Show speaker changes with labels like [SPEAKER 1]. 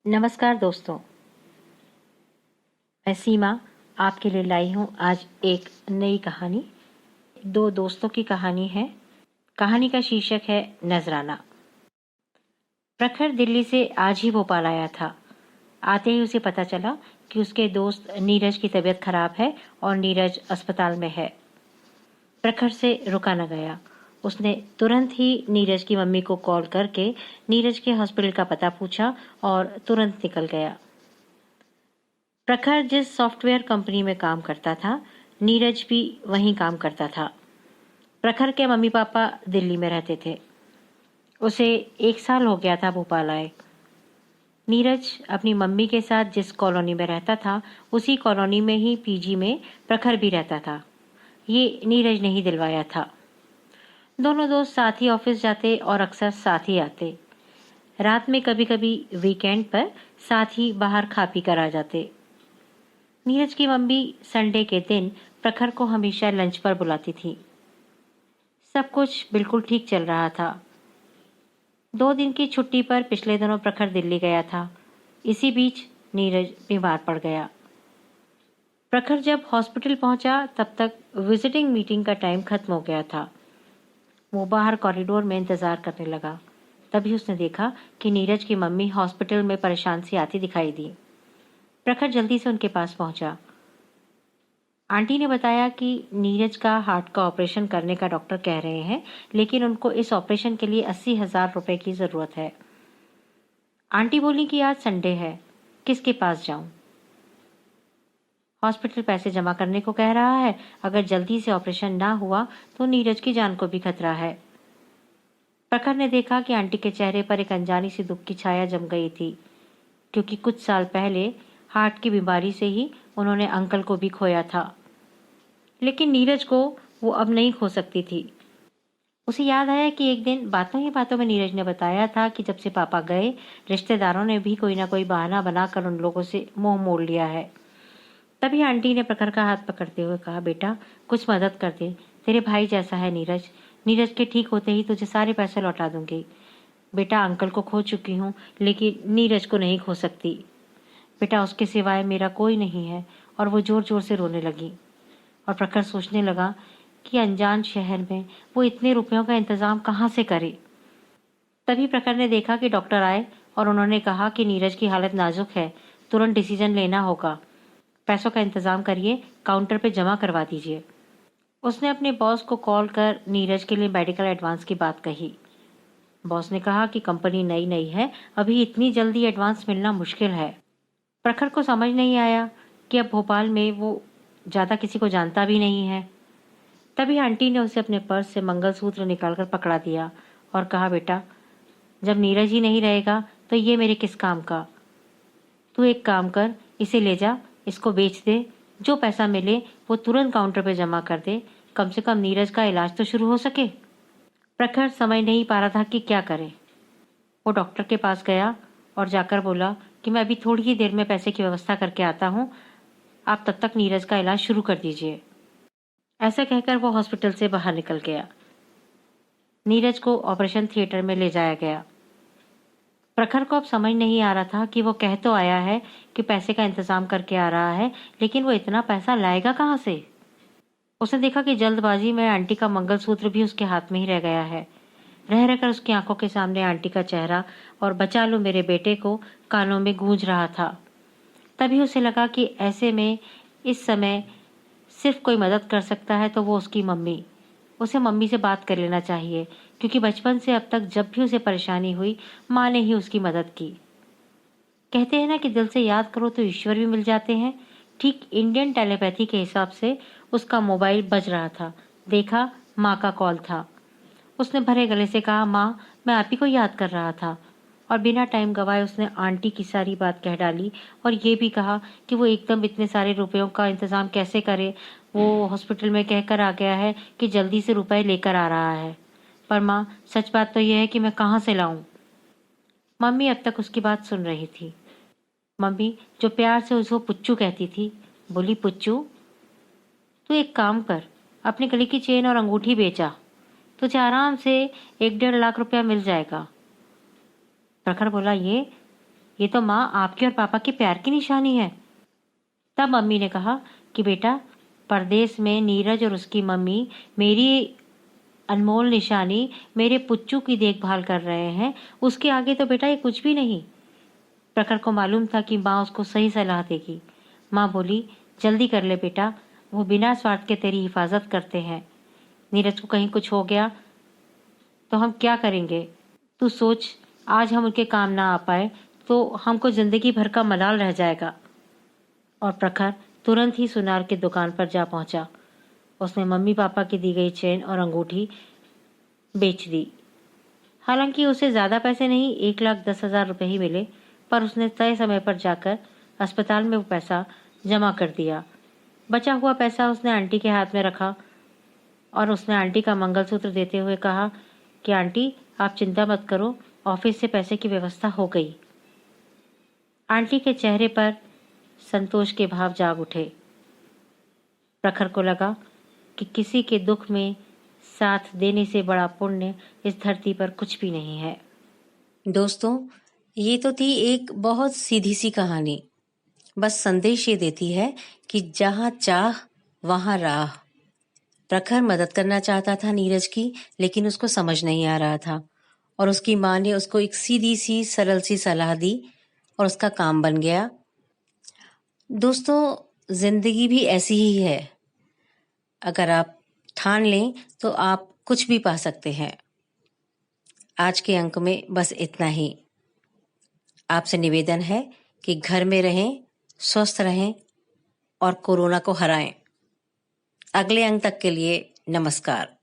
[SPEAKER 1] नमस्कार दोस्तों, मैं सीमा आपके लिए लाई हूँ आज एक नई कहानी। दो दोस्तों की कहानी है। कहानी का शीर्षक है नजराना। प्रखर दिल्ली से आज ही भोपाल आया था। आते ही उसे पता चला कि उसके दोस्त नीरज की तबीयत खराब है और नीरज अस्पताल में है। प्रखर से रुका न गया। उसने तुरंत ही नीरज की मम्मी को कॉल करके नीरज के हॉस्पिटल का पता पूछा और तुरंत निकल गया। प्रखर जिस सॉफ्टवेयर कंपनी में काम करता था, नीरज भी वहीं काम करता था। प्रखर के मम्मी पापा दिल्ली में रहते थे। उसे 1 साल हो गया था भोपाल आए। नीरज अपनी मम्मी के साथ जिस कॉलोनी में रहता था, उसी कॉलोनी में ही पीजी में प्रखर भी रहता था। ये नीरज ने ही दिलवाया था। दोनों दोस्त साथ ही ऑफिस जाते और अक्सर साथ ही आते। रात में कभी कभी वीकेंड पर साथ ही बाहर खा पी कर आ जाते। नीरज की मम्मी संडे के दिन प्रखर को हमेशा लंच पर बुलाती थी। सब कुछ बिल्कुल ठीक चल रहा था। 2 दिन की छुट्टी पर पिछले दिनों प्रखर दिल्ली गया था। इसी बीच नीरज बीमार पड़ गया। प्रखर जब हॉस्पिटल पहुंचा तब तक विजिटिंग मीटिंग का टाइम खत्म हो गया था। वो बाहर कॉरिडोर में इंतजार करने लगा। तभी उसने देखा कि नीरज की मम्मी हॉस्पिटल में परेशान सी आती दिखाई दी। प्रखर जल्दी से उनके पास पहुंचा। आंटी ने बताया कि नीरज का हार्ट का ऑपरेशन करने का डॉक्टर कह रहे हैं, लेकिन उनको इस ऑपरेशन के लिए 80,000 रुपए की ज़रूरत है। आंटी बोली कि आज संडे है, किसके पास जाऊं? हॉस्पिटल पैसे जमा करने को कह रहा है। अगर जल्दी से ऑपरेशन ना हुआ तो नीरज की जान को भी खतरा है। प्रखर ने देखा कि आंटी के चेहरे पर एक अनजानी सी दुख की छाया जम गई थी, क्योंकि कुछ साल पहले हार्ट की बीमारी से ही उन्होंने अंकल को भी खोया था। लेकिन नीरज को वो अब नहीं खो सकती थी। उसे याद आया कि एक दिन बातों ही बातों में नीरज ने बताया था कि जब से पापा गए, रिश्तेदारों ने भी कोई ना कोई बहाना बनाकर उन लोगों से मुंह मोड़ लिया है। तभी आंटी ने प्रखर का हाथ पकड़ते हुए कहा, बेटा कुछ मदद कर दे, तेरे भाई जैसा है नीरज। नीरज के ठीक होते ही तुझे सारे पैसे लौटा दूंगी। बेटा अंकल को खो चुकी हूँ, लेकिन नीरज को नहीं खो सकती। बेटा उसके सिवाय मेरा कोई नहीं है। और वो जोर जोर से रोने लगी। और प्रखर सोचने लगा कि अनजान शहर में वो इतने रुपयों का इंतजाम कहाँ से करे। तभी प्रखर ने देखा कि डॉक्टर आए और उन्होंने कहा कि नीरज की हालत नाजुक है, तुरंत डिसीजन लेना होगा। पैसों का इंतजाम करिए, काउंटर पे जमा करवा दीजिए। उसने अपने बॉस को कॉल कर नीरज के लिए मेडिकल एडवांस की बात कही। बॉस ने कहा कि कंपनी नई नई है, अभी इतनी जल्दी एडवांस मिलना मुश्किल है। प्रखर को समझ नहीं आया कि अब भोपाल में वो ज़्यादा किसी को जानता भी नहीं है। तभी आंटी ने उसे अपने पर्स से मंगलसूत्र निकालकर पकड़ा दिया और कहा, बेटा जब नीरज ही नहीं रहेगा तो ये मेरे किस काम का। तू एक काम कर, इसे ले जा, इसको बेच दे, जो पैसा मिले वो तुरंत काउंटर पे जमा कर दे। कम से कम नीरज का इलाज तो शुरू हो सके। प्रखर समझ नहीं पा रहा था कि क्या करे। वो डॉक्टर के पास गया और जाकर बोला कि मैं अभी थोड़ी ही देर में पैसे की व्यवस्था करके आता हूँ, आप तब तक नीरज का इलाज शुरू कर दीजिए। ऐसा कहकर वो हॉस्पिटल से बाहर निकल गया। नीरज को ऑपरेशन थिएटर में ले जाया गया। प्रखर को अब समझ नहीं आ रहा था कि वो कह तो आया है कि पैसे का इंतजाम करके आ रहा है, लेकिन वो इतना पैसा लाएगा कहाँ से। उसने देखा कि जल्दबाजी में आंटी का मंगलसूत्र भी उसके हाथ में ही रह गया है। रह रहकर उसकी आंखों के सामने आंटी का चेहरा और बचा लो मेरे बेटे को कानों में गूंज रहा था। तभी उसे लगा कि ऐसे में इस समय सिर्फ कोई मदद कर सकता है तो वो उसकी मम्मी। उसे मम्मी से बात कर लेना चाहिए, क्योंकि बचपन से अब तक जब भी उसे परेशानी हुई, माँ ने ही उसकी मदद की। कहते हैं ना कि दिल से याद करो तो ईश्वर भी मिल जाते हैं। ठीक इंडियन टेलीपैथी के हिसाब से उसका मोबाइल बज रहा था। देखा, माँ का कॉल था। उसने भरे गले से कहा, माँ मैं आप ही को याद कर रहा था। और बिना टाइम गवाए उसने आंटी की सारी बात कह डाली और ये भी कहा कि वो एकदम इतने सारे रुपयों का इंतजाम कैसे करे। वो हॉस्पिटल में कहकर आ गया है कि जल्दी से रुपए लेकर आ रहा है। पर माँ सच बात तो यह है कि मैं कहाँ से लाऊं। मम्मी अब तक उसकी बात सुन रही थी। मम्मी जो प्यार से उसको पुच्चू कहती थी, बोली, पुच्चू तू एक काम कर, अपनी गले की चेन और अंगूठी बेचा, तुझे आराम से 1-1.5 लाख रुपया मिल जाएगा। प्रखर बोला, ये ये तो माँ आपके और पापा के प्यार की निशानी है। तब मम्मी ने कहा कि बेटा, परदेश में नीरज और उसकी मम्मी मेरी अनमोल निशानी, मेरे पुच्चू की देखभाल कर रहे हैं। उसके आगे तो बेटा ये कुछ भी नहीं। प्रखर को मालूम था कि माँ उसको सही सलाह देगी। माँ बोली, जल्दी कर ले बेटा, वो बिना स्वार्थ के तेरी हिफाजत करते हैं। नीरज को कहीं कुछ हो गया तो हम क्या करेंगे? तू सोच, आज हम उनके काम ना आ पाए तो हमको जिंदगी भर का मलाल रह जाएगा। और प्रखर तुरंत ही सुनार की दुकान पर जा पहुंचा। उसने मम्मी पापा की दी गई चेन और अंगूठी बेच दी। हालांकि उसे ज़्यादा पैसे नहीं, 1,10,000 रुपये ही मिले, पर उसने तय समय पर जाकर अस्पताल में वो पैसा जमा कर दिया। बचा हुआ पैसा उसने आंटी के हाथ में रखा और उसने आंटी का मंगलसूत्र देते हुए कहा कि आंटी, आप चिंता मत करो, ऑफिस से पैसे की व्यवस्था हो गई। आंटी के चेहरे पर संतोष के भाव जाग उठे। प्रखर को लगा कि किसी के दुख में साथ देने से बड़ा पुण्य इस धरती पर कुछ भी नहीं है।
[SPEAKER 2] दोस्तों, ये तो थी एक बहुत सीधी सी कहानी। बस संदेश ये देती है कि जहाँ चाह वहाँ राह। प्रखर मदद करना चाहता था नीरज की, लेकिन उसको समझ नहीं आ रहा था और उसकी माँ ने उसको एक सीधी सी सरल सी सलाह दी और उसका काम बन गया। दोस्तों, जिंदगी भी ऐसी ही है। अगर आप ठान लें तो आप कुछ भी पा सकते हैं। आज के अंक में बस इतना ही। आपसे निवेदन है कि घर में रहें, स्वस्थ रहें और कोरोना को हराएं। अगले अंक तक के लिए नमस्कार।